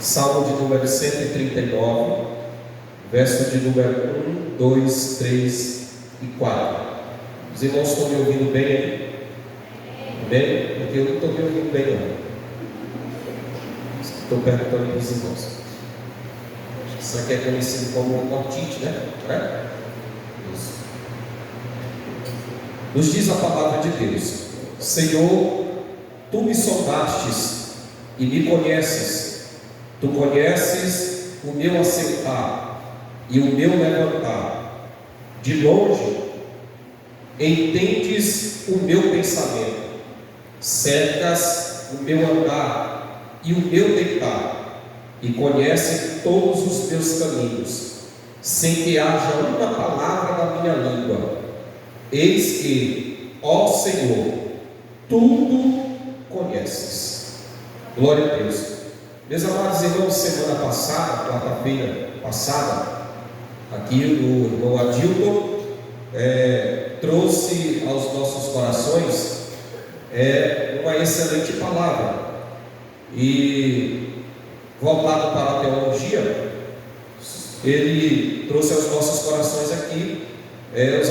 Salmo de número 139, verso de número 1, 2, 3 e 4. Os irmãos estão me ouvindo bem aí? Bem? Porque eu não estou me ouvindo bem não. Estou perguntando para os irmãos. Isso aqui é conhecido como otite, né? Isso. Nos diz a palavra de Deus: Senhor, Tu me sondastes e me conheces. Tu conheces o meu assentar e o meu levantar. De longe entendes o meu pensamento. Cercas o meu andar e o meu deitar, e conheces todos os meus caminhos, sem que haja uma palavra na minha língua. Eis que, ó Senhor, tudo conheces. Glória a Deus. Meus amados irmãos, semana passada, quarta-feira passada, aqui o irmão Adilton trouxe aos nossos corações uma excelente palavra. E voltado para a teologia, ele trouxe aos nossos corações aqui os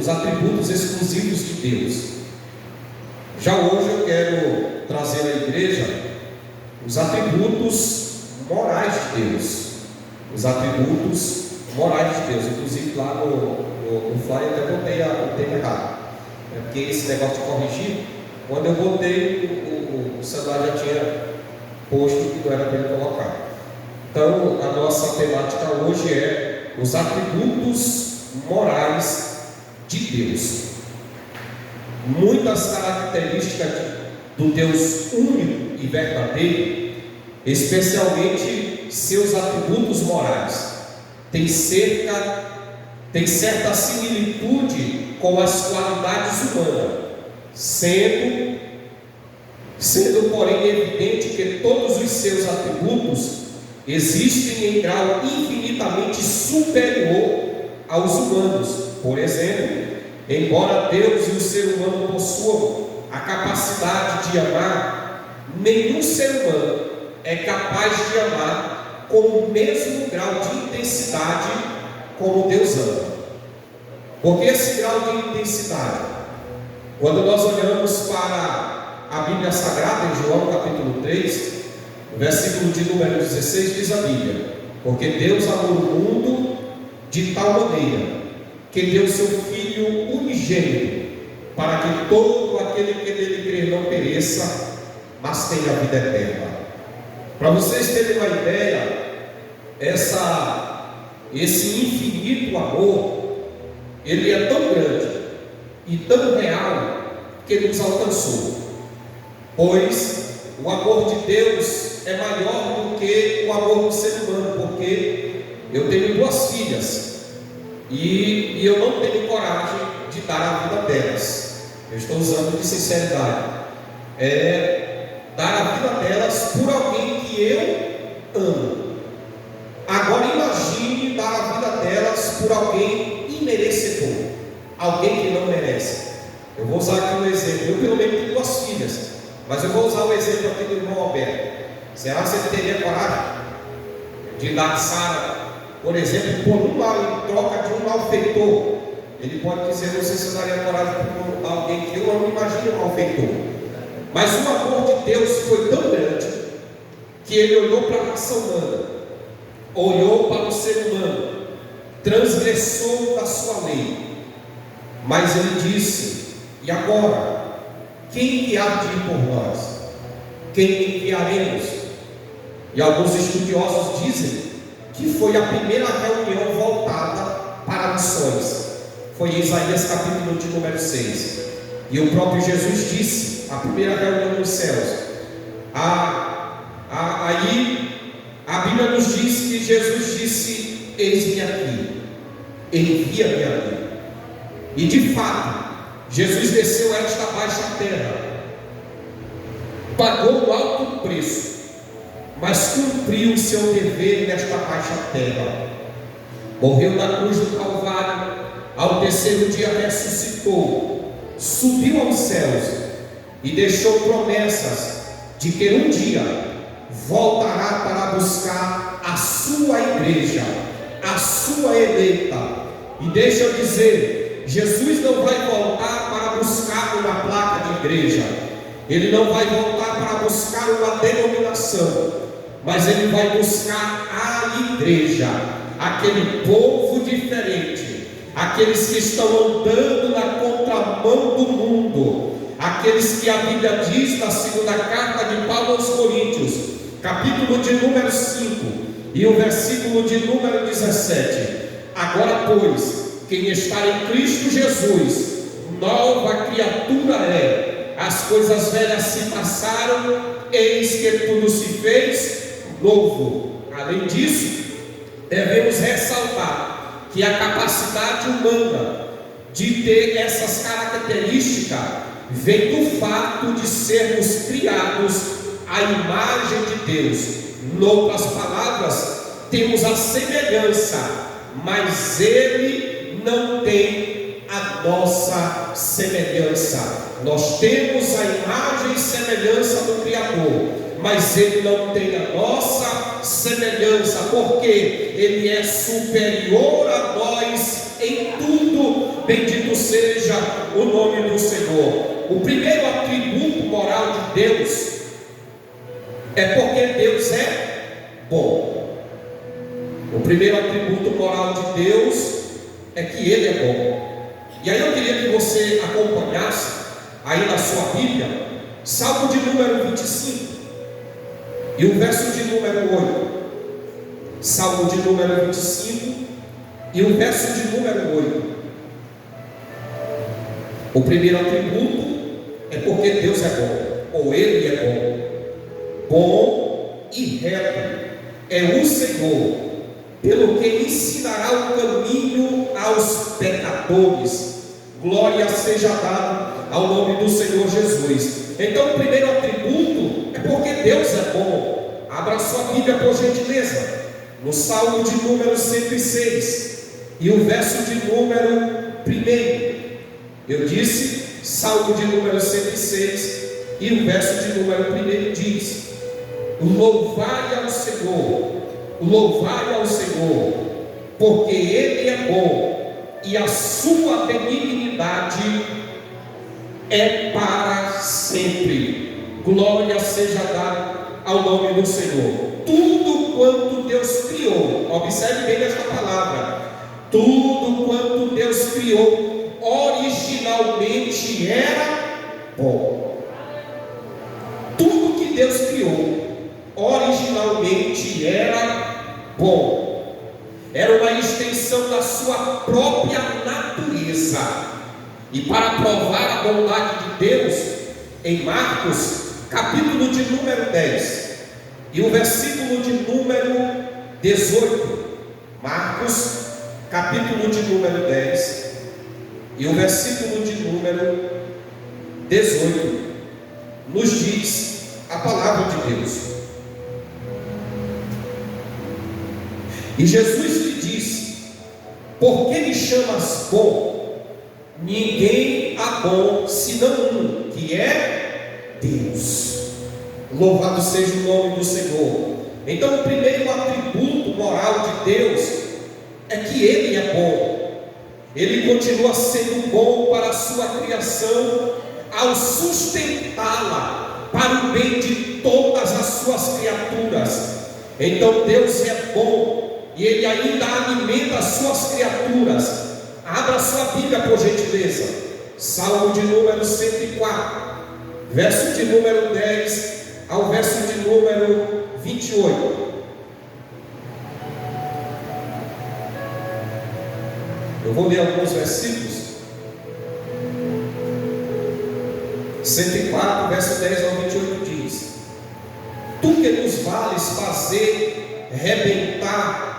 atributos exclusivos de Deus. Já hoje eu quero trazer à igreja os atributos morais de Deus. Os atributos morais de Deus. Inclusive lá no flyer eu até botei o tema errado. Porque esse negócio de corrigir, quando eu botei, o celular já tinha posto que não era para ele colocar. Então a nossa temática hoje é os atributos morais de Deus. Muitas características do Deus único e verdadeiro, especialmente seus atributos morais, tem certa similitude com as qualidades humanas, sendo porém evidente que todos os seus atributos existem em grau infinitamente superior aos humanos. Por exemplo, embora Deus e o ser humano possuam a capacidade de amar, nenhum ser humano é capaz de amar com o mesmo grau de intensidade como Deus ama. Porque esse grau de intensidade, quando nós olhamos para a Bíblia Sagrada, em João capítulo 3, no versículo de número 16, diz a Bíblia: porque Deus amou o mundo de tal maneira que deu seu Filho unigênito, para que todo aquele que nele crer não pereça, mas tenha a vida eterna. Para vocês terem uma ideia, esse infinito amor, ele é tão grande e tão real que ele nos alcançou. Pois o amor de Deus é maior do que o amor do ser humano, porque eu tenho 2 filhas e eu não tenho coragem de dar a vida delas. Eu estou usando de sinceridade. Dar a vida delas por alguém que eu amo. Agora imagine dar a vida delas por alguém imerecedor, alguém que não merece. Eu vou usar aqui um exemplo. Eu pelo menos tenho 2 filhas, mas eu vou usar o exemplo aqui do irmão Alberto. Será que você teria coragem de dar Sara, por exemplo, por em troca de um malfeitor? Ele pode dizer: não sei se eu daria coragem por alguém que eu não imagino um malfeitor. Mas o amor de Deus foi tão grande que ele olhou para a raça humana, olhou para o ser humano, transgressou da sua lei, mas ele disse: e agora? Quem que há de ir por nós? Quem enviaremos? E alguns estudiosos dizem que foi a primeira reunião voltada para missões. Foi em Isaías capítulo de número 6. E o próprio Jesus disse: a primeira reunião dos céus. Aí a Bíblia nos diz que Jesus disse: eis-me aqui, envia-me a mim. E de fato, Jesus desceu a esta baixa terra, pagou um alto preço, mas cumpriu o seu dever nesta baixa terra. Morreu na cruz do Calvário, ao terceiro dia ressuscitou, subiu aos céus e deixou promessas de que um dia voltará para buscar a sua igreja, a sua eleita. E deixa eu dizer, Jesus não vai voltar para buscar uma placa de igreja, Ele não vai voltar para buscar uma denominação, mas Ele vai buscar a igreja, aquele povo diferente, aqueles que estão andando na contramão do mundo, aqueles que a Bíblia diz na segunda carta de Paulo aos Coríntios, capítulo de número 5 e o versículo de número 17: agora pois, quem está em Cristo Jesus, nova criatura é, as coisas velhas se passaram, eis que tudo se fez novo. Além disso, devemos ressaltar que a capacidade humana de ter essas características vem do fato de sermos criados à imagem de Deus. Em outras palavras, temos a semelhança, mas Ele não tem a nossa semelhança. Nós temos a imagem e semelhança do Criador, mas Ele não tem a nossa semelhança, porque Ele é superior a nós em tudo. Bendito seja o nome do Senhor. O primeiro atributo moral de Deus é porque Deus é bom. O primeiro atributo moral de Deus é que Ele é bom. E aí eu queria que você acompanhasse aí na sua Bíblia, Salmo de número 25 e o verso de número 8. Salmo de número 25 e o verso de número 8. O primeiro atributo é porque Deus é bom, ou Ele é bom. Bom e reto é o Senhor, pelo que ensinará o caminho aos pecadores. Glória seja dada ao nome do Senhor Jesus. Então o primeiro atributo é porque Deus é bom. Abra sua Bíblia por gentileza, no Salmo de número 106 e o verso de número 1. Eu disse, Salmo de número 106 e o verso de número 1 diz: louvai ao Senhor, louvai ao Senhor, porque Ele é bom e a sua benignidade é para sempre. Glória seja dada ao nome do Senhor. Tudo quanto Deus criou, observe bem esta palavra, tudo quanto Deus criou originalmente era bom. Tudo que Deus criou originalmente era bom, era uma extensão da sua própria natureza. E para provar a bondade de Deus, em Marcos capítulo de número 10 e o versículo de número 18, Marcos capítulo de número 10 e o versículo de número 18, nos diz a palavra de Deus: e Jesus lhe disse: por que me chamas bom? Ninguém há bom senão um, que é Deus. Louvado seja o nome do Senhor. Então o primeiro atributo moral de Deus é que Ele é bom. Ele continua sendo bom para a sua criação, ao sustentá-la para o bem de todas as suas criaturas. Então Deus é bom e Ele ainda alimenta as suas criaturas. Abra sua Bíblia por gentileza, Salmo de número 104, verso de número 10 ao verso de número 28. Eu vou ler alguns versículos. 104, verso 10 ao 28 diz: tu que nos vales fazer rebentar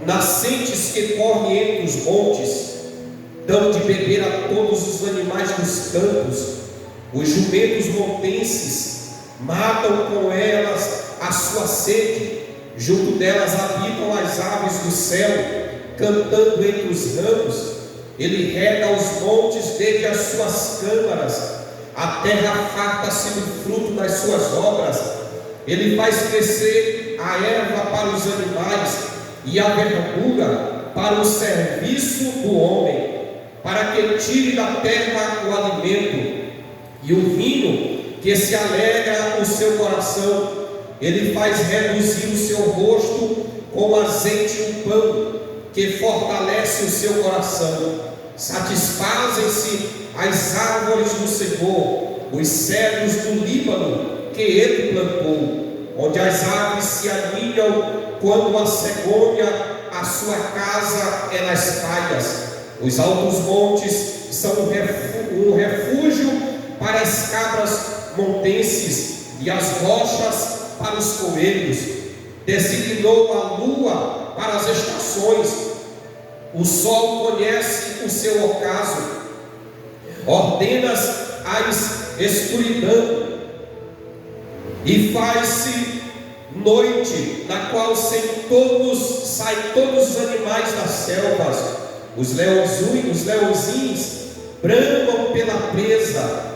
nascentes que correm entre os montes, dão de beber a todos os animais dos campos, os jumentos montenses, matam com elas a sua sede, junto delas habitam as aves do céu, cantando entre os ramos. Ele rega os montes desde as suas câmaras, a terra farta-se do fruto das suas obras. Ele faz crescer a erva para os animais e a verdura para o serviço do homem, para que tire da terra o alimento e o vinho que se alegra o seu coração. Ele faz reduzir o seu rosto com azeite e o pão que fortalece o seu coração. Satisfazem-se as árvores do Senhor, os cedros do Líbano que ele plantou, onde as aves se aninham quando a cegonha, a sua casa é nas praias. Os altos montes são um refúgio para as cabras montenses e as rochas para os coelhos. Designou a lua para as estações, o sol conhece o seu ocaso. Ordenas as escuridão e faz-se noite, na qual saem todos os animais das selvas. Os leõezinhos bramam pela presa,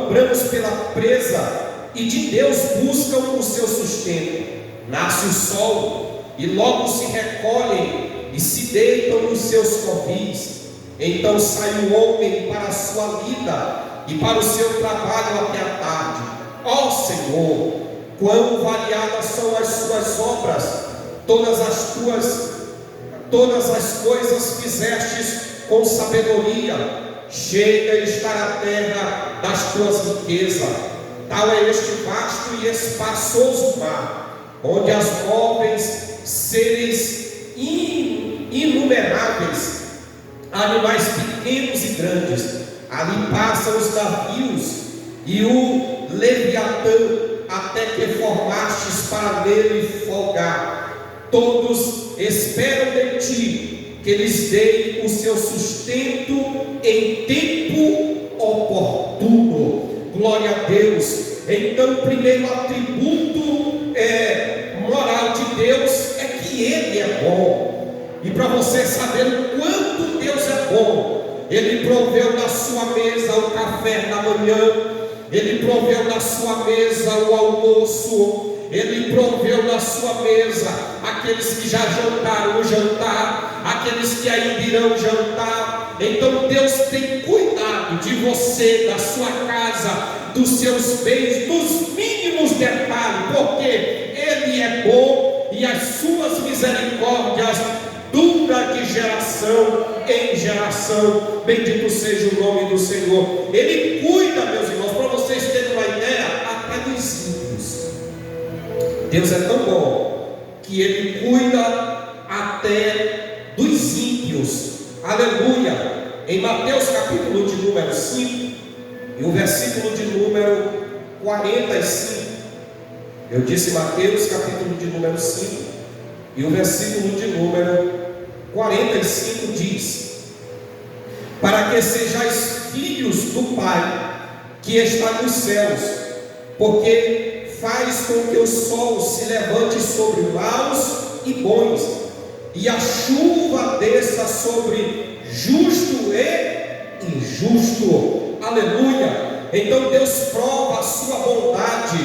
bramos pela presa, e de Deus buscam o seu sustento. Nasce o sol, e logo se recolhem e se deitam nos seus covis. Então sai o homem para a sua lida e para o seu trabalho até a tarde. Ó Senhor, quão variadas são as suas obras, todas as coisas fizestes com sabedoria. Cheia está a terra das tuas riquezas. Tal é este vasto e espaçoso mar, onde as movem seres inumeráveis, animais pequenos e grandes. Ali passam os navios e o Leviatã, até que formastes para nele folgar. Todos esperam de ti que lhes dê o seu sustento em tempo oportuno. Glória a Deus. Então, o primeiro atributo moral de Deus é que Ele é bom. E para você saber o quanto Deus é bom, Ele proveu na sua mesa o café da manhã, Ele proveu na sua mesa o almoço, Ele proveu na sua mesa aqueles que já jantaram o jantar, aqueles que ainda irão jantar. Então Deus tem cuidado de você, da sua casa, dos seus bens, dos mínimos detalhes, porque Ele é bom e as suas misericórdias dura de geração em geração. Bendito seja o nome do Senhor. Ele cuida, meus irmãos, para vocês terem uma ideia, até dos ímpios. Deus é tão bom que Ele cuida até dos ímpios. Aleluia. Em Mateus capítulo de número 5 e o versículo de número 45, eu disse Mateus capítulo de número 5 e o versículo de número 45 diz: para que sejais filhos do Pai que está nos céus, porque faz com que o sol se levante sobre maus e bons, e a chuva desça sobre justo e injusto. Aleluia. Então Deus prova a sua bondade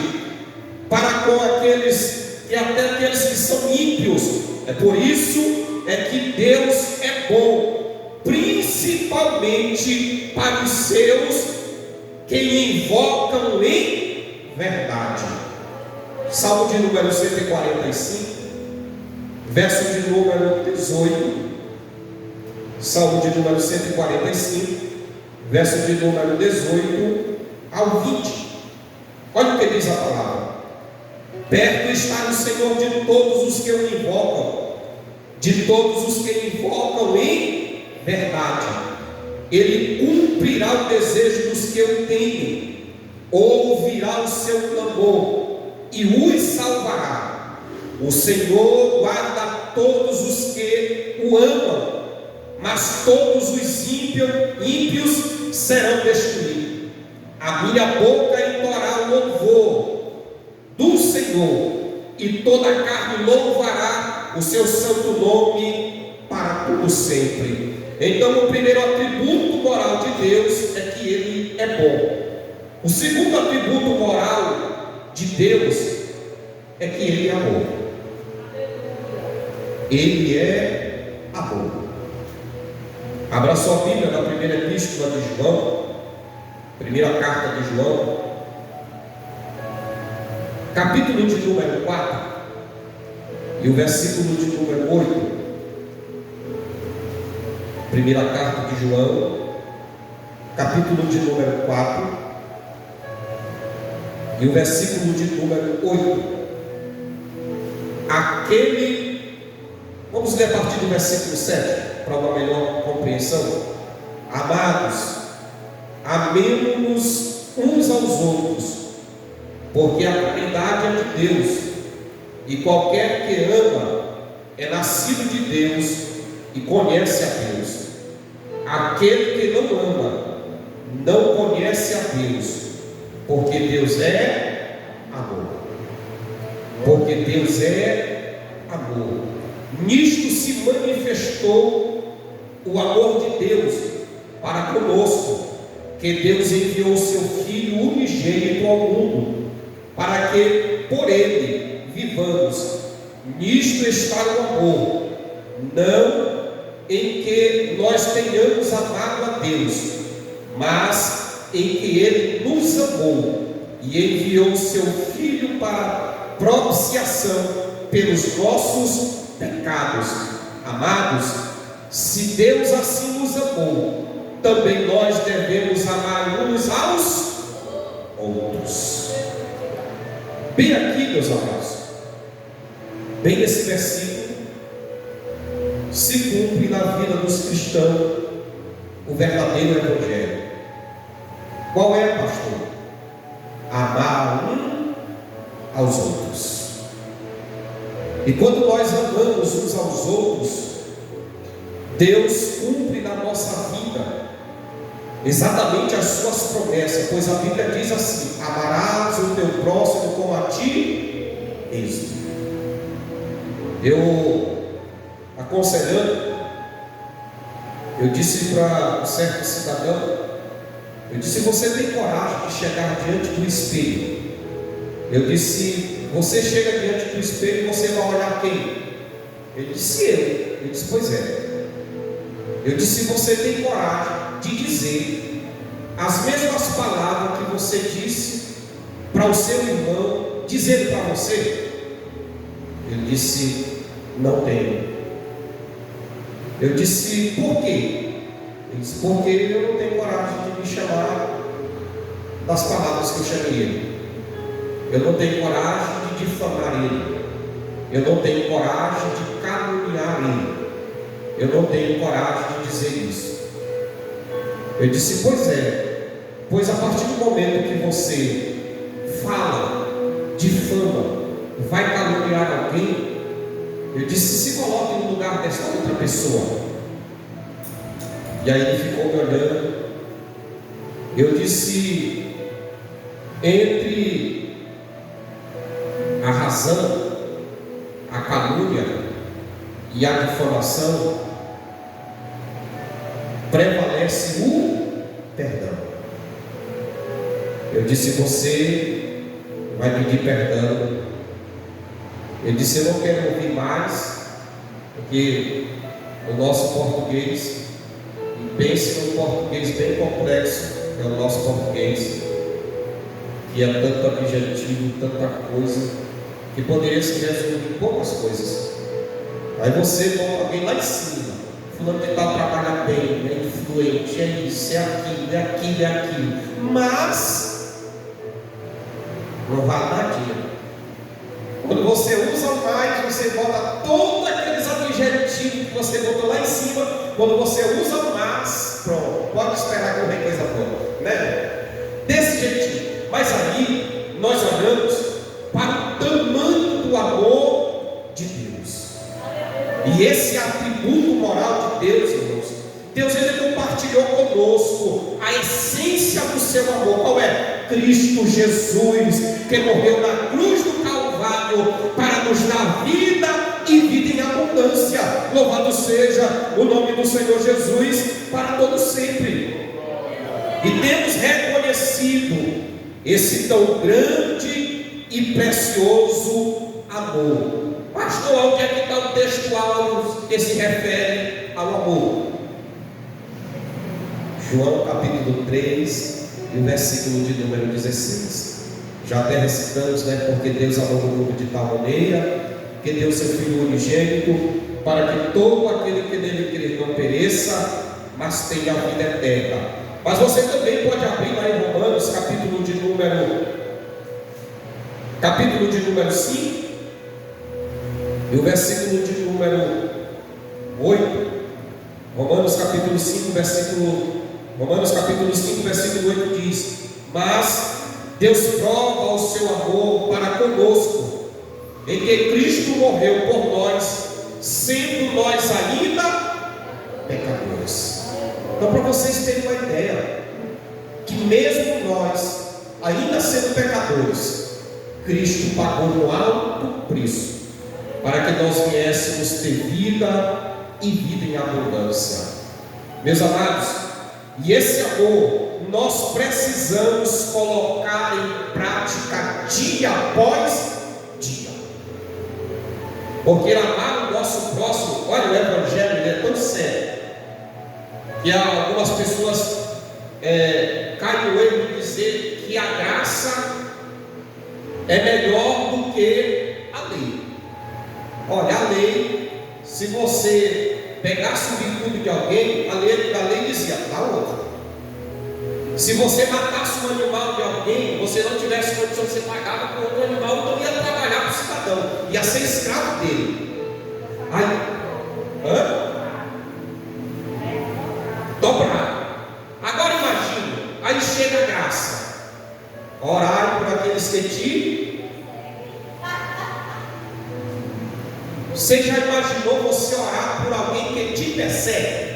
para com aqueles e até aqueles que são ímpios. É por isso que Deus é bom, principalmente para os seus que lhe invocam em verdade. Salmo de número 145, verso de número 18. Salmo de número 145, verso de número 18 ao 20. Olha o que diz a palavra: perto está o Senhor de todos os que o invocam, de todos os que o invocam em verdade. Ele cumprirá o desejo dos que o temem, ouvirá o seu clamor e os salvará. O Senhor guarda todos os que o amam, mas todos os ímpios serão destruídos. A minha boca entoará o louvor do Senhor, e toda a carne louvará o seu santo nome para todo sempre. Então, o primeiro atributo moral de Deus é que Ele é bom. O segundo atributo moral Deus é que Ele é amor. Ele é amor. Abra sua Bíblia na primeira epístola de João, primeira carta de João, capítulo de número 4 e o versículo de número 8. Primeira carta de João, capítulo de número 4 e o versículo de número 8. Vamos ler a partir do versículo 7 para uma melhor compreensão. Amados, amemo-nos uns aos outros, porque a caridade é de Deus, e qualquer que ama é nascido de Deus e conhece a Deus. Aquele que não ama não conhece a Deus, porque Deus é amor. Porque Deus é amor. Nisto se manifestou o amor de Deus para conosco, que Deus enviou seu Filho unigênito ao mundo, para que por ele vivamos. Nisto está o amor, não em que nós tenhamos amado a Deus, mas em que Ele nos amou e enviou seu Filho para propiciação pelos nossos pecados. Amados, se Deus assim nos amou, também nós devemos amar uns aos outros. Bem aqui, meus amados, bem nesse versículo, se cumpre na vida dos cristãos o verdadeiro evangelho. Qual é, pastor? Amar um aos outros. E quando nós amamos uns aos outros, Deus cumpre na nossa vida exatamente as suas promessas, pois a Bíblia diz assim: amarás o teu próximo como a ti mesmo. Eu, aconselhando, eu disse para um certo cidadão, eu disse: você tem coragem de chegar diante do espelho? Eu disse: você chega diante do espelho e você vai olhar quem? Ele disse: eu disse: pois é. Eu disse: você tem coragem de dizer as mesmas palavras que você disse para o seu irmão, dizer para você? Ele disse: não tenho. Eu disse: por quê? Ele disse: porque eu não tenho coragem de me chamar das palavras que eu chamei ele. Eu não tenho coragem de difamar ele. Eu não tenho coragem de caluniar ele. Eu não tenho coragem de dizer isso. Eu disse: pois é. Pois a partir do momento que você fala, difama, vai caluniar alguém, eu disse: se coloque no lugar dessa outra pessoa. E aí ele ficou me olhando. Eu disse: entre a razão, a calúnia e a difamação, prevalece o perdão. Eu disse: você vai pedir perdão. Eu disse: eu não quero ouvir mais, porque o nosso português, e pense num português bem complexo, que é o nosso português, que é tanto adjetivo, tanta coisa, que poderia se resumir em poucas coisas. Aí você bota alguém lá em cima, fulano de tal trabalha bem, é influente, é isso, é aquilo, é aquilo, é aquilo, mas não vale nadinha. Quando você usa mais, você bota todos aqueles adjetivos que você botou lá em cima. Quando você usa mais, pronto, pode esperar que vem coisa boa, né? Desse jeitinho. Mas aí nós olhamos para o tamanho do amor de Deus. E esse atributo moral de Deus, irmãos, Deus ele compartilhou conosco a essência do seu amor. Qual é? Cristo Jesus, que morreu na cruz do Calvário para nos dar vida e vida em abundância. Louvado seja o nome do Senhor Jesus para todo sempre. E temos reconhecido esse tão grande e precioso amor. Pastor, onde é que está o texto que se refere ao amor? João capítulo 3 e o versículo de número 16. Já até recitamos, porque Deus amou o mundo de tal maneira que deu seu Filho unigênito, para que todo aquele que nele crer não pereça, mas tenha a vida eterna. Mas você também pode abrir lá em Romanos capítulo de número 5 e o versículo de número 8. Romanos capítulo 5 versículo 8 diz: mas Deus prova o seu amor para conosco, em que Cristo morreu por nós, sendo nós ainda pecadores. Então, para vocês terem uma ideia, que mesmo nós, ainda sendo pecadores, Cristo pagou um alto preço, para que nós viéssemos ter vida e vida em abundância. Meus amados, e esse amor nós precisamos colocar em prática dia após dia, porque amar o nosso próximo, olha, o evangelho é tão sério que algumas pessoas caem no erro de dizer que a graça é melhor do que a lei. Olha, a lei, se você pegasse o bicudo de alguém, a lei dizia, dá outra. Se você matasse um animal de alguém, você não tivesse condição, você pagava por outro animal, então ia trabalhar para o cidadão, ia ser escravo dele. Aí, dobrado. Agora imagine, aí chega a graça. Orar por aqueles que te... Você já imaginou você orar por alguém que te persegue?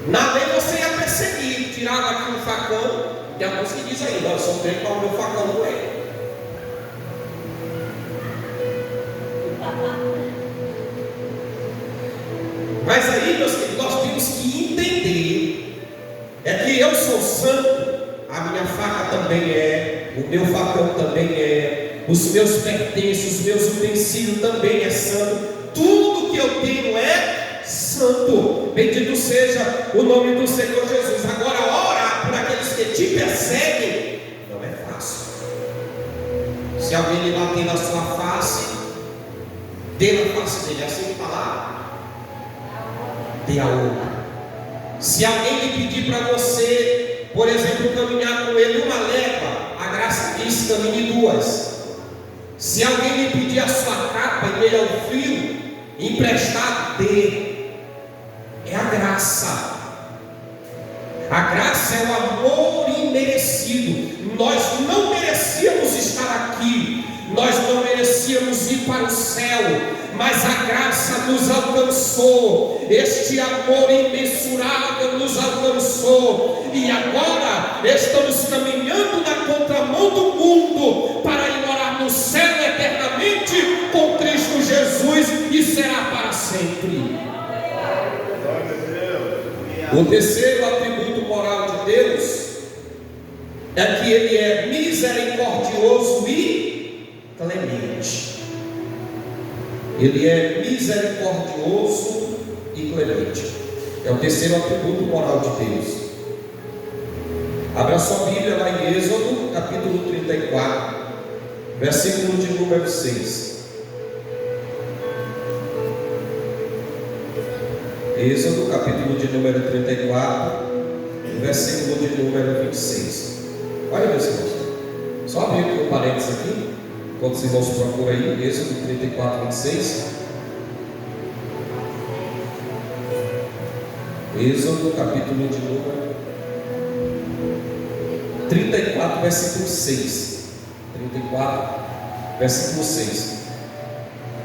Na lei você ia perseguir, tirava aqui um facão, e a música diz aí, não, eu só tenho para o meu facão não é. Mas aí, meus queridos, nós temos que entender, é que eu sou santo, a minha faca também é, o meu facão também é, os meus pertences, os meus utensílios também é santo, tudo que eu tenho é santo. Bendito seja o nome do Senhor Jesus. Agora, orar por aqueles que te perseguem não é fácil. Se alguém lhe bater na sua face, dê na face dele, assim que falar, dê a outra. Se alguém lhe pedir para você, por exemplo, caminhar com ele uma légua, a graça diz: caminhe duas. Se alguém lhe pedir a sua capa em meio ao frio, emprestado, dê. É a graça. A graça é o amor imerecido. Nós não merecíamos estar aqui, nós não merecíamos ir para o céu, mas a graça nos alcançou, este amor imensurável nos alcançou, e agora estamos caminhando na contramão do mundo para ir morar no céu eternamente com Cristo Jesus, e será para sempre. O terceiro atributo moral de Deus é que Ele é misericordioso e clemente. Ele é misericordioso e clemente. É o terceiro atributo moral de Deus. Abra sua Bíblia lá em Êxodo, capítulo 34, versículo de número 6. Êxodo, capítulo de número 34, versículo de número 26. Olha, meus irmãos, só abrir aqui um parênteses aqui, enquanto os irmãos procuram aí, Êxodo 34, 26. Êxodo, capítulo de número 34, versículo 6. 34, versículo 6.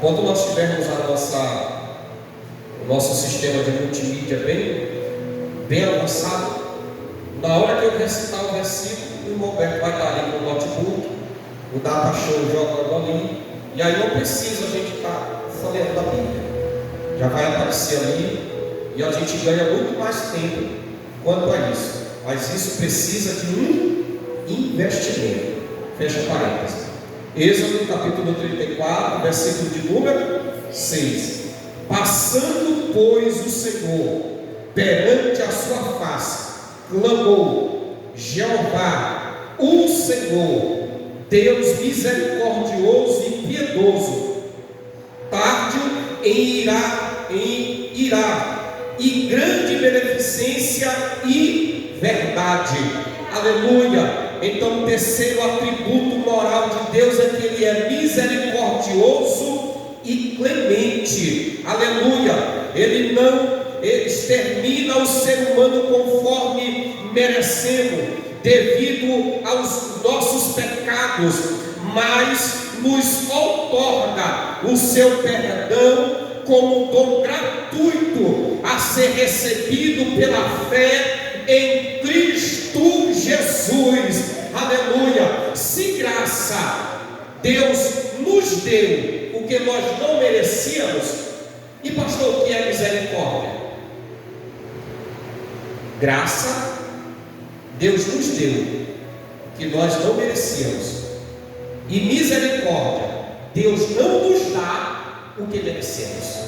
Quando nós tivermos o nosso sistema de multimídia bem avançado, na hora que eu recitar o versículo, o Roberto vai estar ali com o notebook, o data show jogando ali, e aí não precisa a gente estar falando da Bíblia, já vai aparecer ali, e a gente ganha muito mais tempo quanto a isso. Mas isso precisa de um investimento. Fecha parênteses. Êxodo capítulo 34, versículo de número 6. Passando, pois, o Senhor perante a sua face, clamou: Jeová, o Senhor, Deus misericordioso e piedoso, tardio em irá, e grande beneficência e verdade. Aleluia. Então, o terceiro atributo moral de Deus é que Ele é misericordioso e clemente. Aleluia. Ele não extermina o ser humano conforme merecemos, devido aos nossos pecados, mas nos outorga o seu perdão como um dom gratuito a ser recebido pela fé em Cristo Jesus. Aleluia. Se graça Deus nos deu o que nós não merecíamos, e pastor, o que é misericórdia? Graça Deus nos deu que nós não merecíamos, e misericórdia, Deus não nos dá o que merecemos.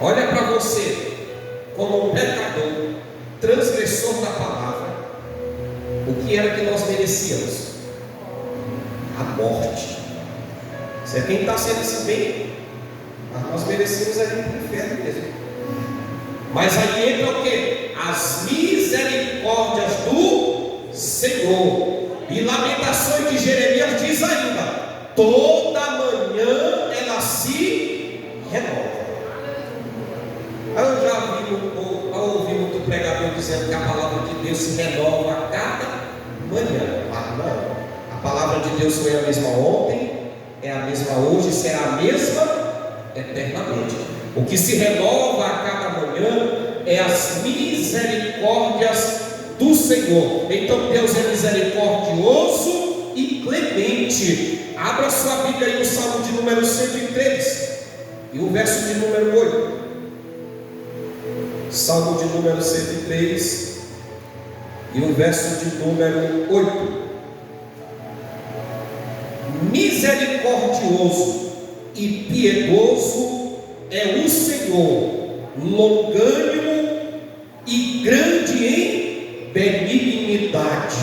Olha para você como um pecador, transgressor da palavra. O que era que nós merecíamos? A morte. Isso é quem está sendo assim bem. Mas nós merecíamos ali no inferno mesmo. Mas aí entra o que? As misericórdias do Senhor. E Lamentações de Jeremias diz ainda: toda manhã ela se renova. Eu já ouvi muito pregador dizendo que a palavra de Deus se renova a cada manhã. Mas não, a palavra de Deus foi a mesma ontem, é a mesma hoje e será a mesma eternamente. O que se renova a cada manhã é as misericórdias do Senhor. Então Deus é misericordioso e clemente. Abra sua Bíblia aí no Salmo de número 103 e o verso de número 8. Salmo de número 103 e o verso de número 8. Misericordioso e piedoso é o Senhor, longânimo e grande em benignidade.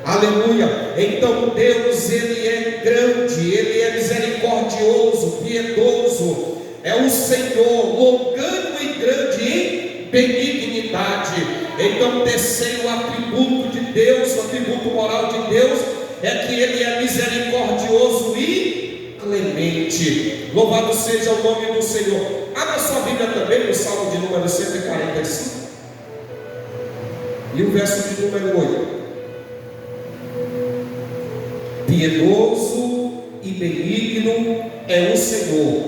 Aleluia. Então Deus, Ele é grande, Ele é misericordioso, piedoso. É o Senhor, longânimo e grande em benignidade. Então, o terceiro atributo de Deus, o atributo moral de Deus, é que Ele é misericordioso e clemente. Louvado seja o nome do Senhor. Abra sua Bíblia também no Salmo de número 145 e o verso de número 8. Piedoso e benigno é o Senhor,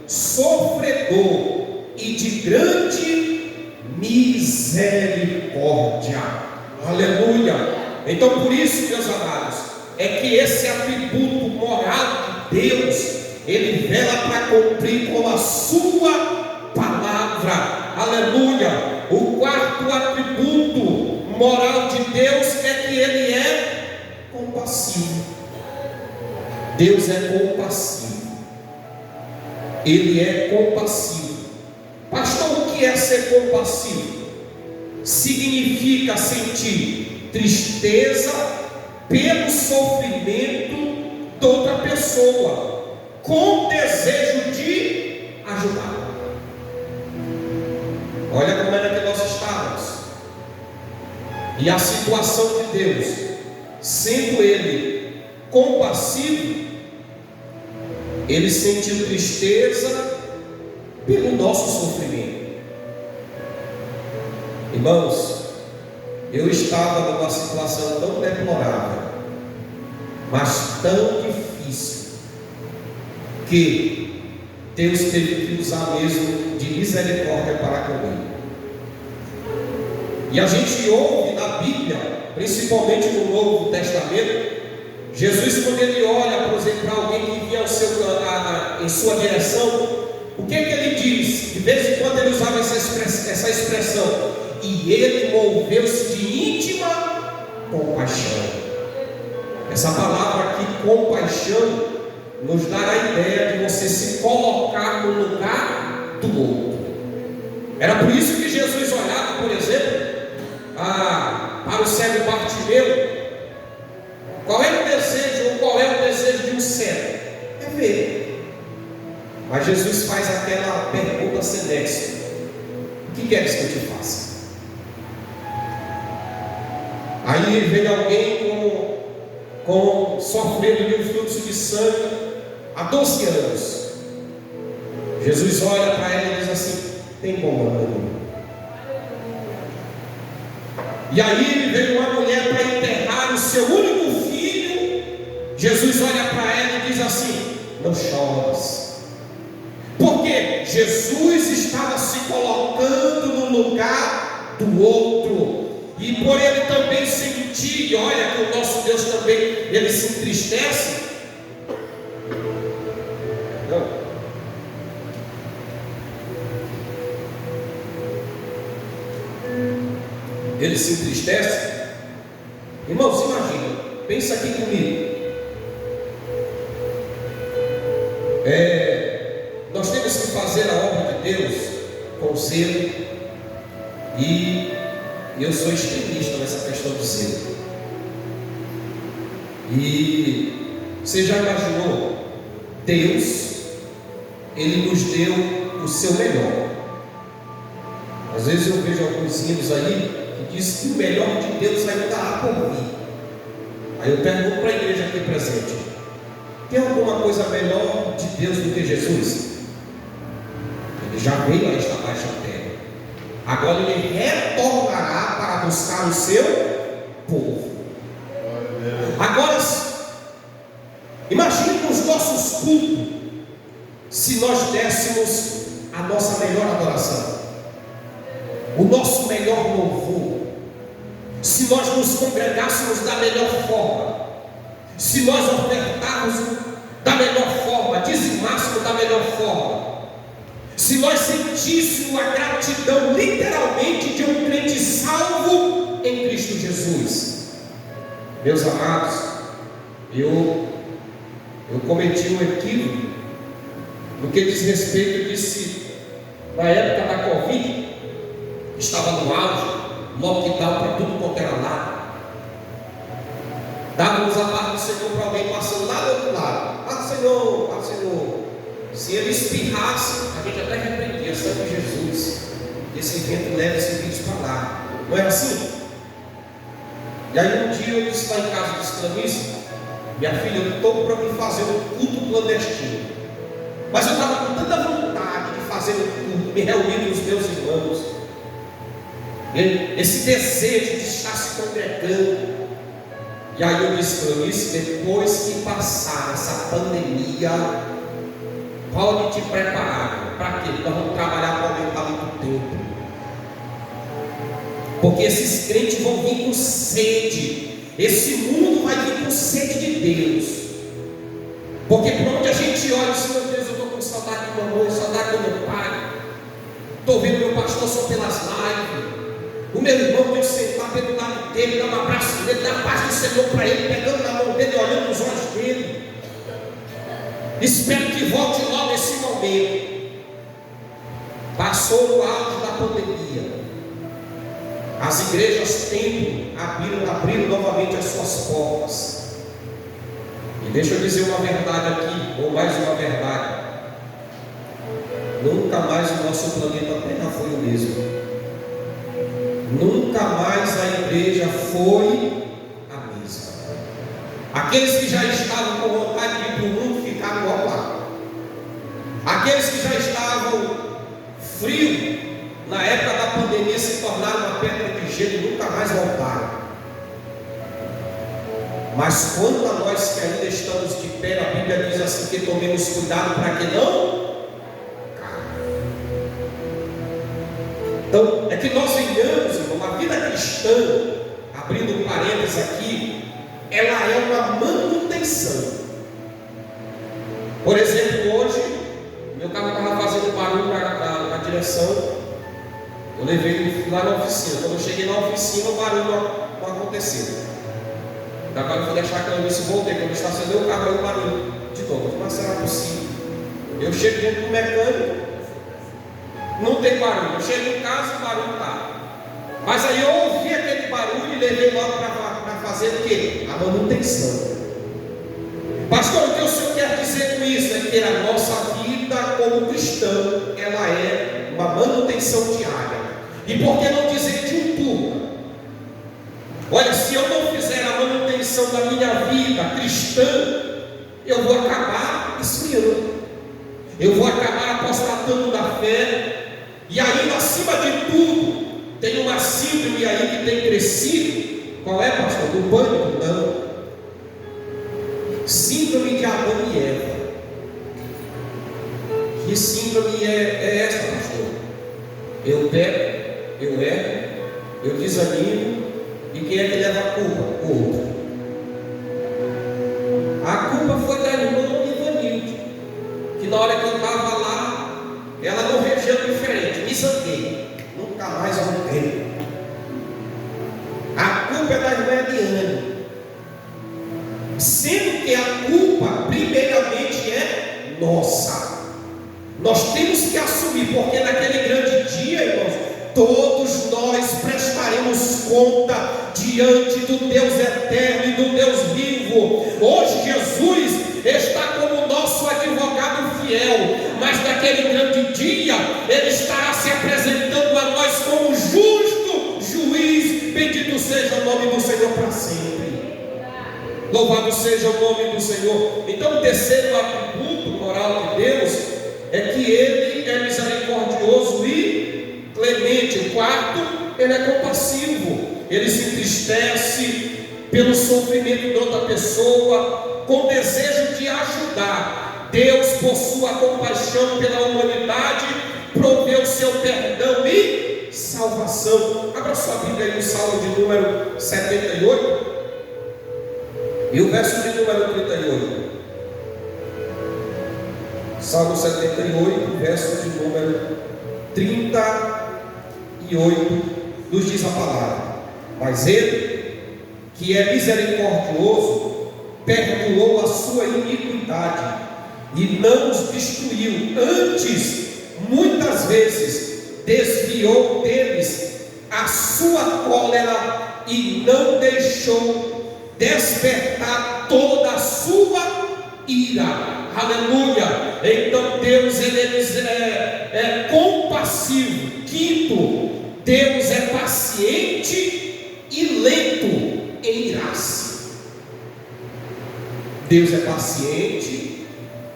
sofredor e de grande misericórdia. Aleluia. Então, por isso, meus amados, é que esse atributo moral de Deus, Ele vela para cumprir com a sua palavra. Aleluia. O quarto atributo moral de Deus é que Ele é compassivo. Deus é compassivo. Ele é compassivo. Pastor, o que é ser compassivo? Significa sentir tristeza pelo sofrimento de outra pessoa, com desejo de ajudar. Olha como era que nós estávamos. E a situação de Deus, sendo Ele compassivo, Ele sentiu tristeza pelo nosso sofrimento. Irmãos, eu estava numa situação tão deplorável, mas tão difícil, que Deus teve que usar mesmo de misericórdia para comigo. E a gente ouve na Bíblia, principalmente no Novo Testamento, Jesus, quando Ele olha, por exemplo, para alguém que vinha em sua direção, o que Ele diz? De vez em quando Ele usava essa expressão: e Ele moveu-se de íntima compaixão. Essa palavra aqui, compaixão, nos dá a ideia de você se colocar no lugar do outro. Era por isso que Jesus olhava, por exemplo, para o cego Bartimeu. Qual é o desejo, ou qual é o desejo de um cego? É ver. Mas Jesus faz aquela pergunta celeste: o que queres que eu te faça? Aí vem alguém sofrendo de um fluxo de sangue há 12 anos. Jesus olha para ela e diz assim: tem bom ânimo. E aí veio uma mulher para enterrar o seu único filho. Jesus olha para ela e diz assim: não chores. Porque Jesus estava se colocando no lugar do outro. E por ele também sentir, e olha que o nosso Deus também, ele se entristece. Não. Ele se entristece. Irmãos, imagina, pensa aqui comigo. Nós temos que fazer a obra de Deus com zelo, e eu sou extremista nessa questão de zelo. E você já imaginou? Deus, ele nos deu o seu melhor. Às vezes eu vejo alguns hinos aí que diz que o melhor de Deus ainda há por vir. Aí eu pergunto para a igreja aqui presente: tem alguma coisa melhor de Deus do que Jesus? Ele já veio a esta baixa terra. Agora ele retornará para buscar o seu povo. Agora, imagine os nossos cultos, se nós dessemos a nossa melhor adoração, o nosso melhor louvor, se nós nos congregássemos da melhor forma, se nós ofertarmos da melhor forma, dizimássemos da melhor forma, se nós sentíssemos a gratidão literalmente de um crente salvo em Cristo Jesus. Meus amados, eu cometi um equívoco no que diz respeito. Eu disse, na época da Covid, estava no auge, lockdown para tudo quanto era lado. Dávamos a parte do Senhor para alguém passando lá do outro lado. Senhor, Senhor. Se ele espirrasse, a gente até repreendia: sangue de Jesus, esse vento leva esse vírus para lá. Não é assim? E aí um dia eu disse lá em casa dos camisas: minha filha, eu estou para me fazer um culto clandestino. Mas eu estava com tanta vontade de fazer um culto, me reunir com os meus irmãos, esse desejo de estar se congregando. E aí eu disse para eles: depois que passar essa pandemia, pode te preparar. Para quê? Nós vamos trabalhar para aumentar muito tempo. Porque esses crentes vão vir com sede. Esse mundo vai vir com sede de Deus. Porque por onde a gente olha, diz: meu Deus, eu estou com saudade de mamãe, saudade do meu pai. Estou vendo meu pastor só pelas lives. O meu irmão tem que sentar pelo lado dele, dar um abraço dele, dar a paz do Senhor para ele, pegando na mão dele, olhando nos olhos dele. Espero que volte logo esse momento. Passou no auge da pandemia. As igrejas abriram novamente as suas portas. E deixa eu dizer uma verdade aqui, ou mais uma verdade: nunca mais o nosso planeta Terra foi o mesmo. Nunca mais a igreja foi a mesma. Aqueles que já estavam com vontade de ir para o mundo ficaram lá. Aqueles que já estavam frios na época da pandemia se tornaram uma pedra de gelo e nunca mais voltaram. Mas quanto a nós que ainda estamos de pé, a Bíblia diz assim: que tomemos cuidado para que não caia. Então é que nós venhamos, irmão, a vida cristã, abrindo parênteses aqui, ela é uma manutenção. Por exemplo, hoje meu carro estava fazendo barulho na direção. Eu levei ele lá na oficina. Quando eu cheguei na oficina, o barulho não aconteceu. Agora eu vou deixar a câmera se voltei. Quando estacionei o carro, aí o barulho de novo. Mas será possível? Eu chego dentro do mecânico, não tem barulho. Eu chego em casa, o barulho está. Mas aí eu ouvi aquele barulho e levei logo para fazer o quê? A manutenção. Pastor, o que o senhor quer dizer com isso? É que a nossa vida como cristão, ela é uma manutenção diária. E por que não dizer de um turno? Olha, se eu não fizer a manutenção da minha vida cristã, eu vou acabar esfriando, eu vou acabar apostatando da fé. E ainda acima de tudo, tem uma síndrome aí que tem crescido. Qual é, pastor? Do pânico? Não. Síndrome de Adão e Eva. Que síndrome é essa, pastor? Eu peco, eu erro, eu desanimo, e quem é que leva a culpa? O outro. A culpa foi da irmã Ivanilde, que na hora que eu estava lá, ela não regia diferente, me zanguei, nunca mais voltei. A culpa é da irmã Eliane, sendo que a culpa primeiramente é nossa. Nós temos que assumir, porque naquele grande dia, irmãos, todos nós prestaremos conta diante do Deus eterno e do Deus vivo. Hoje Jesus está como nosso advogado fiel, mas naquele grande dia Ele estará se apresentando a nós como justo juiz. Bendito seja o nome do Senhor para sempre. Louvado seja o nome do Senhor. Então o terceiro atributo moral de Deus é que Ele é misericordioso e clemente. O quarto, Ele é compassivo. Ele se entristece pelo sofrimento de outra pessoa, com desejo de ajudar. Deus, por sua compaixão pela humanidade, proveu seu perdão e salvação. Abra sua Bíblia aí no Salmo de número 78 e o verso de número 38. Salmo 78, verso de número 38, nos diz a palavra: mas Ele, que é misericordioso, perdoou a sua iniquidade e não os destruiu. Antes, muitas vezes, desviou deles a sua cólera e não deixou despertar toda a sua ira. Aleluia. Então Deus, Ele é compassivo. Quinto, Deus é paciente e lento em irar-se. Deus é paciente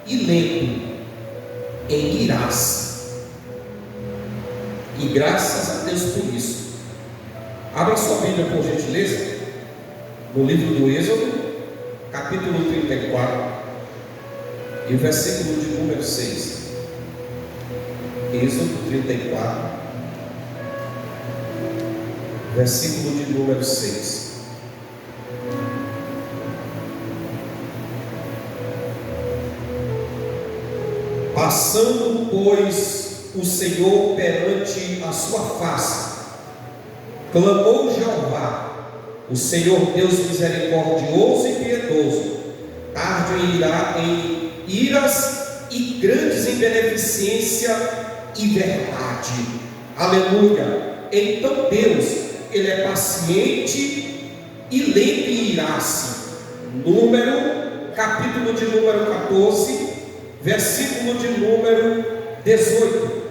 e lento em irar-se. E graças a Deus por isso. Abra sua Bíblia, por gentileza, no livro do Êxodo, capítulo 34, e o versículo de número 6. Êxodo 34, versículo de número 6. Passando, pois, o Senhor perante a sua face, clamou Jeová, o Senhor Deus misericordioso e piedoso, tardio em iras e grandes em beneficência e verdade. Aleluia. Então Deus, Ele é paciente e lento em irar-se. Capítulo de número 14, versículo de número 18.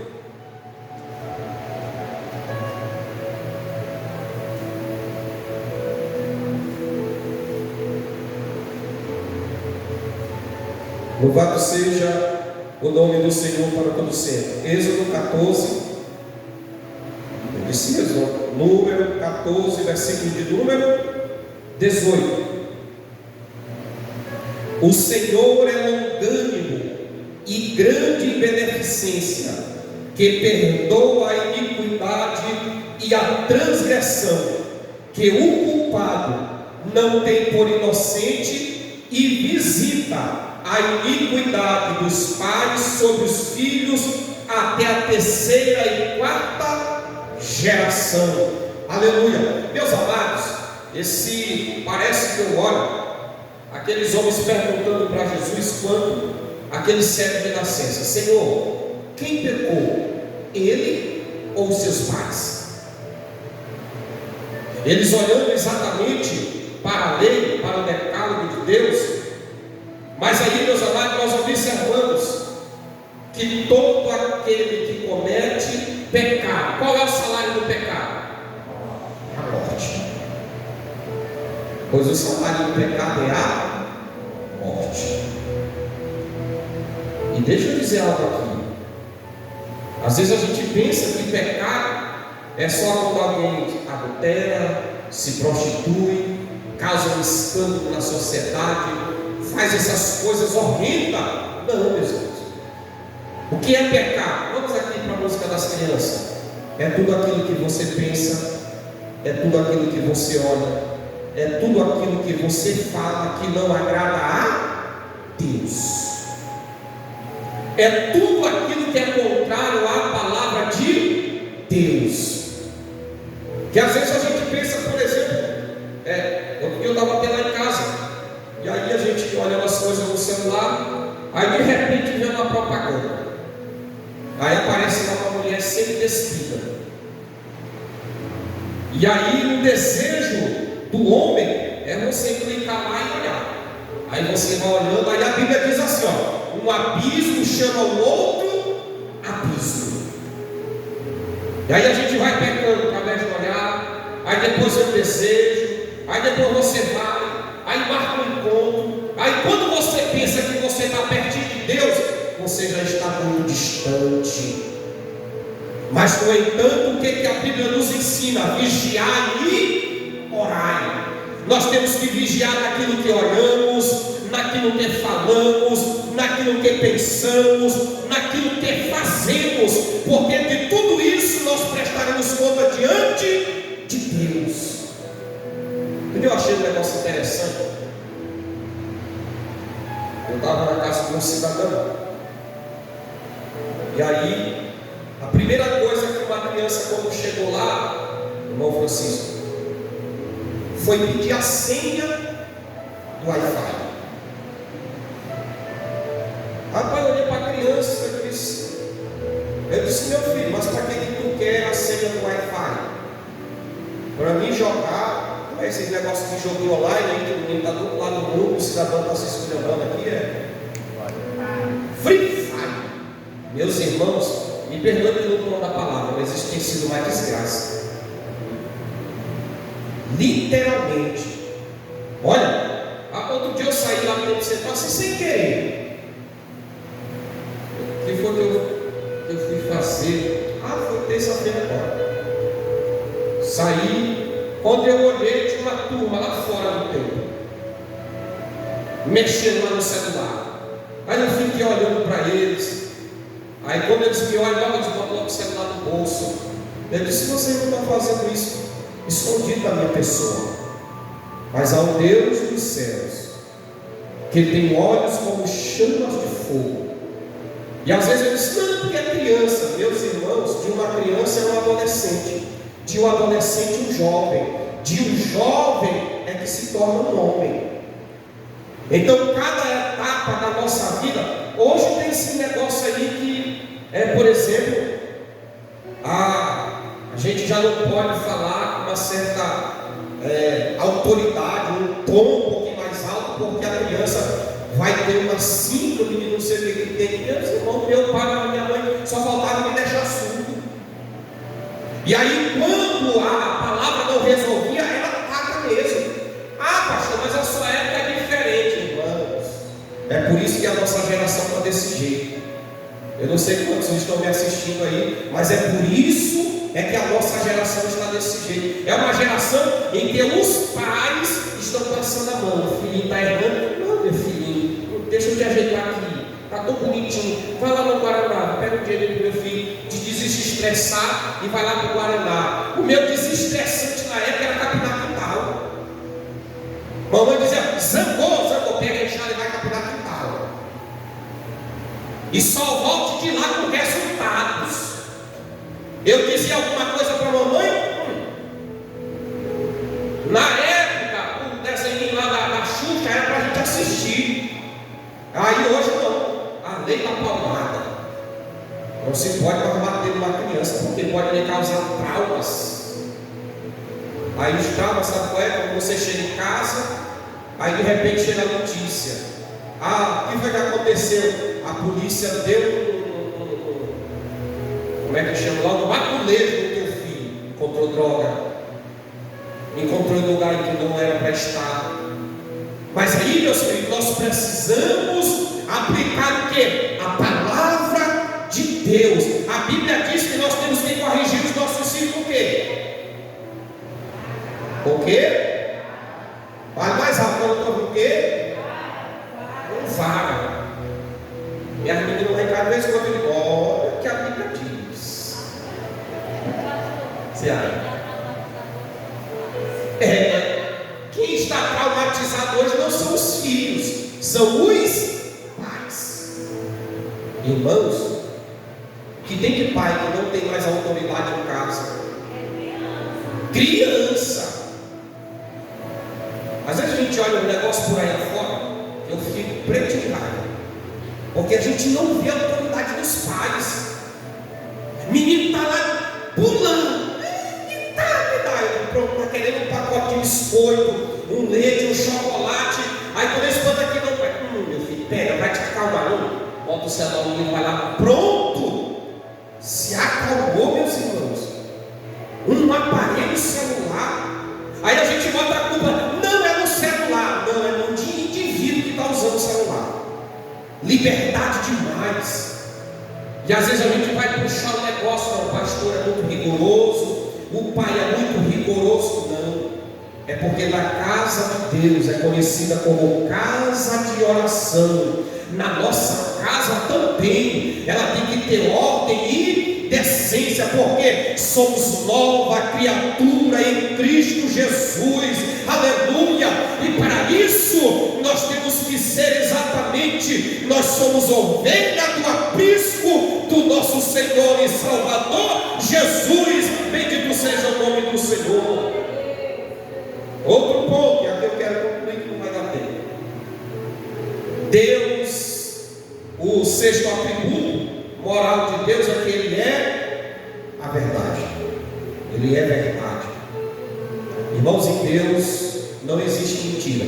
Louvado seja o nome do Senhor para todo sempre. Êxodo 14, esse mesmo, número 14, versículo de número 18. O Senhor é longânimo e grande em beneficência, que perdoa a iniquidade e a transgressão, que o culpado não tem por inocente, e visita a iniquidade dos pais sobre os filhos até a terceira e quarta geração. Aleluia. Meus amados, parece que eu olho aqueles homens perguntando para Jesus quando aquele cego de nascença: Senhor, quem pecou? Ele ou seus pais? Eles olhando exatamente para a lei, para o decálogo de Deus. Mas aí, meus amados, nós observamos que todo aquele que comete pecado, qual é o salário do pecado? A morte. Pois o salário do pecado é a morte. E deixa eu dizer algo aqui. Às vezes a gente pensa que pecado é só quando alguém adultera, se prostitui, causa um escândalo na sociedade, faz essas coisas horrendas. Não, meus irmãos. O que é pecado? Vamos aqui para a música das crianças. É tudo aquilo que você pensa, é tudo aquilo que você olha, é tudo aquilo que você fala que não agrada a Deus. É tudo aquilo que é contrário à palavra de Deus. Que às vezes a gente pensa, por exemplo, outro dia eu estava até lá em casa, e aí a gente olha as coisas no celular, aí de repente vem uma propaganda. Aí aparece lá uma mulher semi-despida. E aí o desejo do homem é você clicar lá e olhar. Aí você vai olhando, aí a Bíblia diz assim, ó: um abismo chama o outro abismo. E aí a gente vai pecando através de olhar, aí depois eu desejo, aí depois você vai, aí marca um encontro, aí quando você pensa que você está pertinho de Deus, você já está muito distante. Mas no entanto, o que a Bíblia nos ensina? Vigiar e orar. Nós temos que vigiar naquilo que olhamos, naquilo que falamos, naquilo que pensamos, naquilo que fazemos, porque de tudo isso nós prestaremos conta diante de Deus. Eu achei um negócio interessante. Eu estava na casa de um cidadão, e aí a primeira coisa que uma criança, quando chegou lá, irmão Francisco, foi pedir a senha do Wi-Fi. Rapaz, eu olhei para a criança e disse: meu filho, mas para que tu quer a senha do Wi-Fi? Para mim jogar esse negócio de jogo online aí, que o menino está do outro lado do mundo, o cidadão está se esculhambando aqui, Free Fire. Meus irmãos, me perdoe pelo tom da palavra, mas isso tem sido uma desgraça. Literalmente. Olha, outro dia eu saí lá para você, assim sem querer. O que foi que eu fui fazer? Foi terça-feira agora. Saí, quando eu olhei, tinha uma turma lá fora do templo, mexendo lá no celular. Aí eu fiquei olhando para eles. Aí quando eles me olham, logo eles botam o celular no bolso. Eu disse: vocês não estão fazendo isso escondido da minha pessoa, mas ao Deus dos céus, que tem olhos como chamas de fogo. E às vezes eu disse: não, porque é criança. Meus irmãos, de uma criança é um adolescente, de um adolescente um jovem, de um jovem é que se torna um homem. Então cada etapa da nossa vida, hoje tem esse negócio aí que por exemplo, a gente já não pode falar com uma certa autoridade, um tom um pouquinho mais alto, porque a criança vai ter uma síndrome de não sei o que tem. Meus irmãos, meu pai e minha mãe só faltava me deixar surdo. E aí quando a palavra não resolvia, ela ataca mesmo. Pastor, mas a sua época é diferente, irmãos. É por isso que a nossa geração está desse jeito. Eu não sei quantos estão me assistindo aí, mas é por isso que a nossa geração está desse jeito. É uma geração em que os pais estão passando a mão. O filhinho está errando. Não, meu filhinho, deixa eu te ajeitar aqui. Está tão bonitinho. Vai lá no Guaraná, pega o dinheiro do meu filho, te desestressar e vai lá para o Guaraná. O meu desestressante na época era capinar quintal. Mamãe dizia: zangou, pega a enxada e vai capinar quintal. E só volte de lá com resultados. Eu dizia alguma coisa para a mamãe? Na época assistir. Aí hoje não, a lei está palmada. Não se pode mais bater numa criança, porque pode lhe causar traumas. Aí os traumas, sabe qual é? Quando você chega em casa, aí de repente chega a notícia. O que foi que aconteceu? A polícia deu como é que chama lá? No maculejo do teu filho. Encontrou droga. Encontrou em lugar em que não era para estar. Mas aí, meus filhos, nós precisamos aplicar o quê? A palavra de Deus. A Bíblia diz que nós temos que corrigir os nossos filhos o quê? O quê? Fale mais rápido, eu estou o quê? Com vara. Minha menina lá em casa, de vez em quando, eu digo, olha o que a Bíblia diz. Você acha? Quem está traumatizado hoje não são os filhos, são os pais. Irmãos, que tem de pai que não tem mais autoridade em casa? Criança. Às vezes a gente olha um negócio por aí afora, eu fico preto de raiva, porque a gente não vê a autoridade dos pais. Menino está lá pulando. Pronto, está querendo um pacote de biscoito, um leite, um chocolate. Aí quando eles botam aqui, não vai. Meu filho, pega, vai te acalmar, não. Bota o celular e vai lá. Pronto. Se acalmou, meus irmãos. Um aparelho celular. Aí a gente bota a culpa. Não é no celular, não, é no indivíduo que está usando o celular. Liberdade demais. E às vezes a gente vai puxar o negócio, não, o pastor é muito rigoroso. O pai é muito rigoroso, não. É porque na casa de Deus é conhecida como casa de oração. Na nossa casa também ela tem que ter ordem e decência, porque somos nova criatura em Cristo Jesus. Aleluia! E para isso nós temos que ser exatamente, nós somos ovelha do aprisco do nosso Senhor e Salvador Jesus. Bendito seja o nome do Senhor. Outro ponto, que aqui eu quero concluir, que não vai dar tempo. Deus, o sexto atributo moral de Deus é que Ele é a verdade. Ele é verdade. Irmãos, em Deus não existe mentira.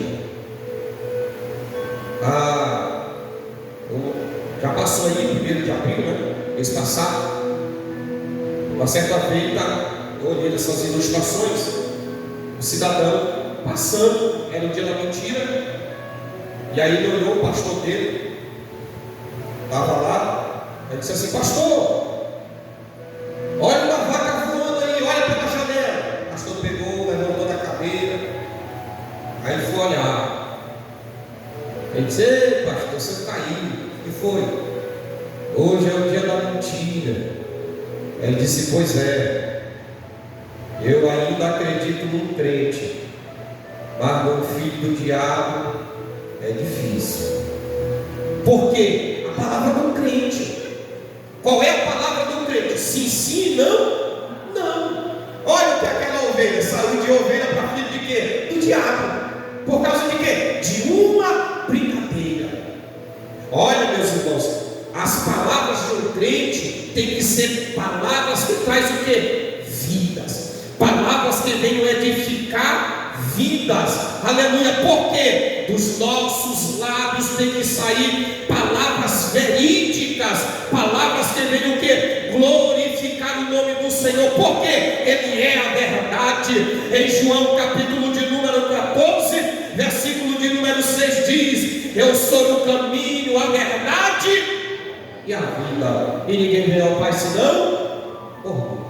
Já passou aí, 1º de abril, né? Mês passado. Uma certa feita, eu olhei essas ilustrações, o cidadão passando, era o dia da mentira, e aí ele olhou o pastor dele, estava lá, ele disse assim: pastor, olha uma vaca voando aí, olha pela janela. O pastor pegou, levantou da cadeira, aí foi olhar. Ele disse: ei, pastor, você caiu. O que foi? Hoje é o dia da mentira. Ele disse: pois é, eu ainda acredito num crente, mas no filho do diabo é difícil. Por quê? A palavra do crente. Qual é a palavra do crente? Sim, sim, não, não. Olha que aquela ovelha saiu de ovelha para filho de quê? Do diabo. Por causa de quê? De uma brincadeira. Olha, meus irmãos, as palavras de um crente tem que ser palavras que trazem o quê? Vidas. Palavras que venham edificar vidas. Aleluia. Por quê? Dos nossos lábios tem que sair palavras verídicas, palavras que venham o quê? Glorificar o nome do Senhor, porque Ele é a verdade. Em João capítulo de número 14, versículo de número 6 diz: eu sou o caminho, a verdade e a vida, e ninguém vem ao Pai senão por mim.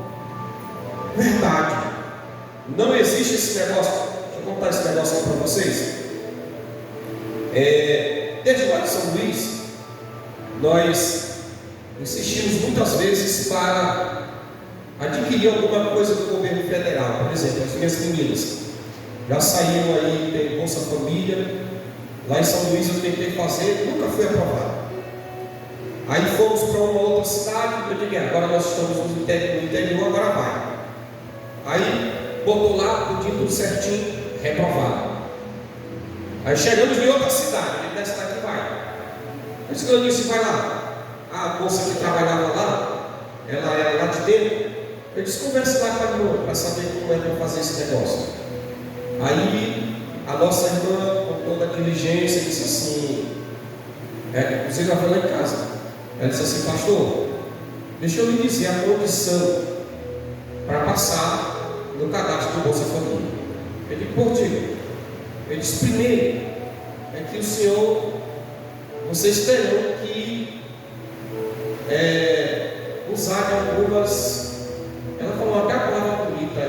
Verdade. Não existe esse negócio. Deixa eu contar esse negócio aqui para vocês. Desde lá de São Luís, nós insistimos muitas vezes para adquirir alguma coisa do governo federal. Por exemplo, as minhas meninas já saíram aí, tem Bolsa Família. Lá em São Luís eu tentei fazer, nunca foi aprovado. Aí fomos para uma outra cidade, eu digo: agora nós estamos no interior, agora vai. Aí botou lá, pedindo tudo certinho, reprovado. Aí chegamos em outra cidade, ele dessa daqui vai. Aí eu disse, vai lá. A moça que trabalhava lá, ela era lá de dentro. Eu disse, converse lá com a irmã, para saber como é para fazer esse negócio. Aí a nossa irmã, com toda a diligência, disse assim, você já foi lá em casa. Ela disse assim, pastor, deixa eu lhe dizer a condição para passar no cadastro do Bolsa Família. Eu digo, por quê? Eu disse, primeiro, é que o senhor, vocês terão que usar de algumas, ela falou até a palavra bonita,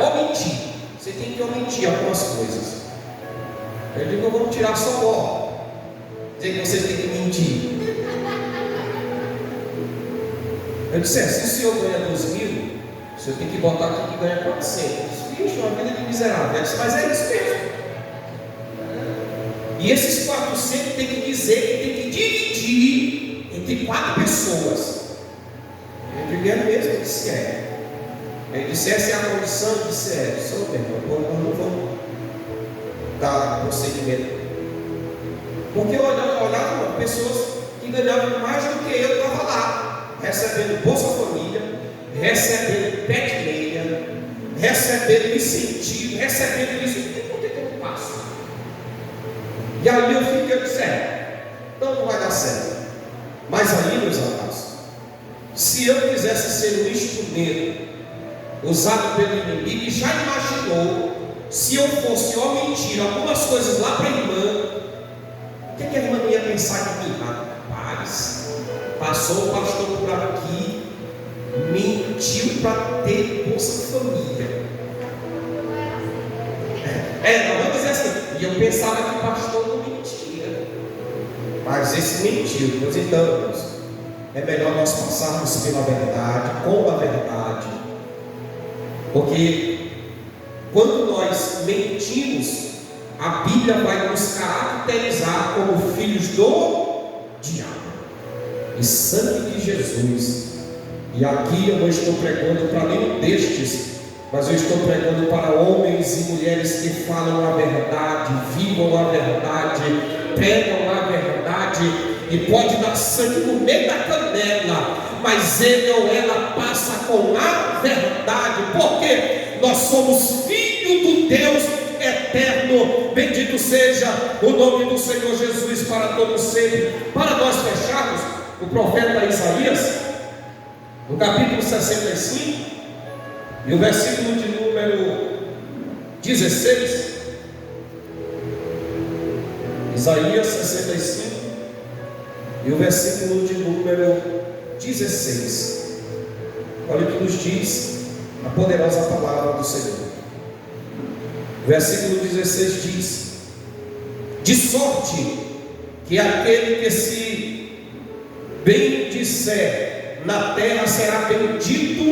omitir. Você tem que omitir algumas coisas. Eu digo, eu vou tirar só ó. Dizer que vocês têm que mentir. Eu disse, se o senhor ganha 2 mil, o senhor tem que botar aqui que ganha 400. Eu disse, uma vida de miserável. Eu disse, mas é isso mesmo. E esses 400 tem que dizer que tem que dividir entre 4 pessoas. Eu digo, é mesmo? Eu disse, Ele disse, essa é a condição? Eu disse, senhor, nós não vamos dar procedimento. Porque eu olhava pessoas que ganhavam mais do que eu estava lá, recebendo Bolsa Família, recebendo pet meia, recebendo incentivo, recebendo isso. Por que eu não passo? E aí eu disse, então não vai dar certo. Mas aí, meus amados, se eu quisesse ser um instrumento usado pelo inimigo, e já imaginou se eu fosse omitir algumas coisas lá para a irmã, o que a irmã ia pensar de mim? Rapaz, passou o pastor por aqui, mentiu para ter Bolsa Família. Não vamos dizer assim, e eu pensava que o pastor não mentia, mas esse mentiu. Pois então, é melhor nós passarmos pela verdade, com a verdade, porque quando nós mentimos, a Bíblia vai nos caracterizar como filhos do diabo. E sangue de Jesus. E aqui eu não estou pregando para nenhum destes, mas eu estou pregando para homens e mulheres que falam a verdade, vivam a verdade, pregam a verdade, e pode dar sangue no meio da canela, mas ele ou ela passa com a verdade, porque nós somos filhos do Deus eterno. Bendito seja o nome do Senhor Jesus para todos sempre. Para nós fecharmos, o profeta Isaías, no capítulo 65, e o versículo de número 16, Isaías 65, e o versículo de número 16, olha o que nos diz a poderosa palavra do Senhor. O versículo 16 diz: de sorte que aquele que se bendisser na terra será bendito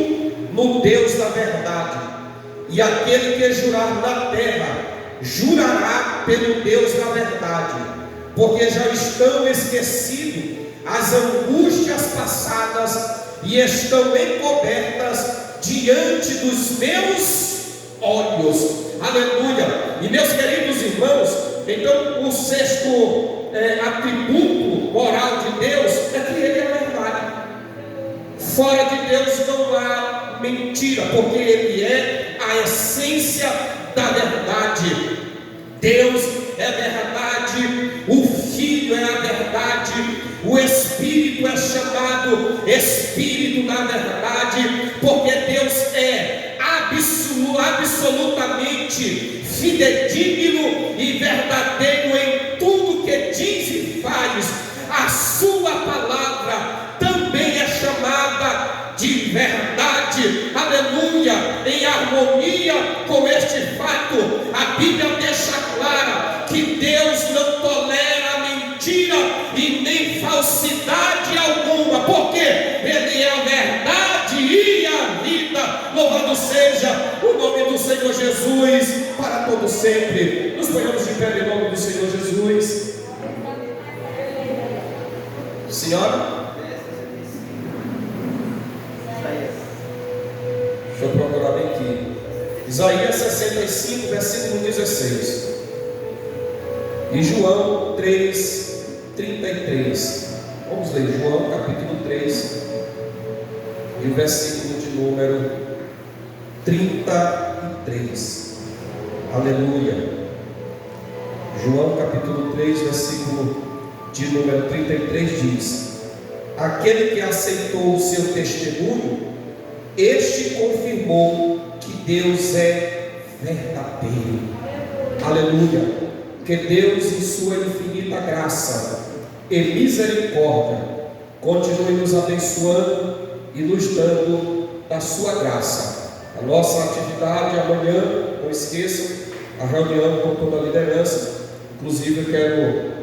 no Deus da verdade, e aquele que jurar na terra jurará pelo Deus da verdade, porque já estão esquecidos as angústias passadas e estão encobertas diante dos meus olhos. Aleluia! E meus queridos irmãos, então o sexto atributo moral de Deus é que Ele é a verdade. Fora de Deus não há mentira, porque Ele é a essência da verdade. Deus é a verdade, o Filho é a verdade, o Espírito é chamado Espírito da verdade, porque Deus é absolutamente fidedigno e verdadeiro em tudo que diz e faz. A sua palavra também é chamada de verdade, aleluia, em harmonia com este fato. A Bíblia deixa clara que Deus não tolera mentira e nem falsidade alguma, porque Ele é a verdade e a vida. Louvado seja o nome do Senhor Jesus para todo sempre. Nos ponhamos de pé em nome do Senhor Jesus. Senhora, deixa eu procurar bem aqui. Isaías 65, versículo 16. E João 3, 33. Vamos ler João capítulo 3, e o versículo de número 33. Aleluia. João capítulo 3, versículo de número 33 diz: aquele que aceitou o seu testemunho, este confirmou que Deus é verdadeiro. Aleluia. Que Deus, em sua infinita graça e misericórdia, continue nos abençoando e nos dando da sua graça. A nossa atividade amanhã, não esqueçam, a reunião com toda a liderança. Inclusive eu quero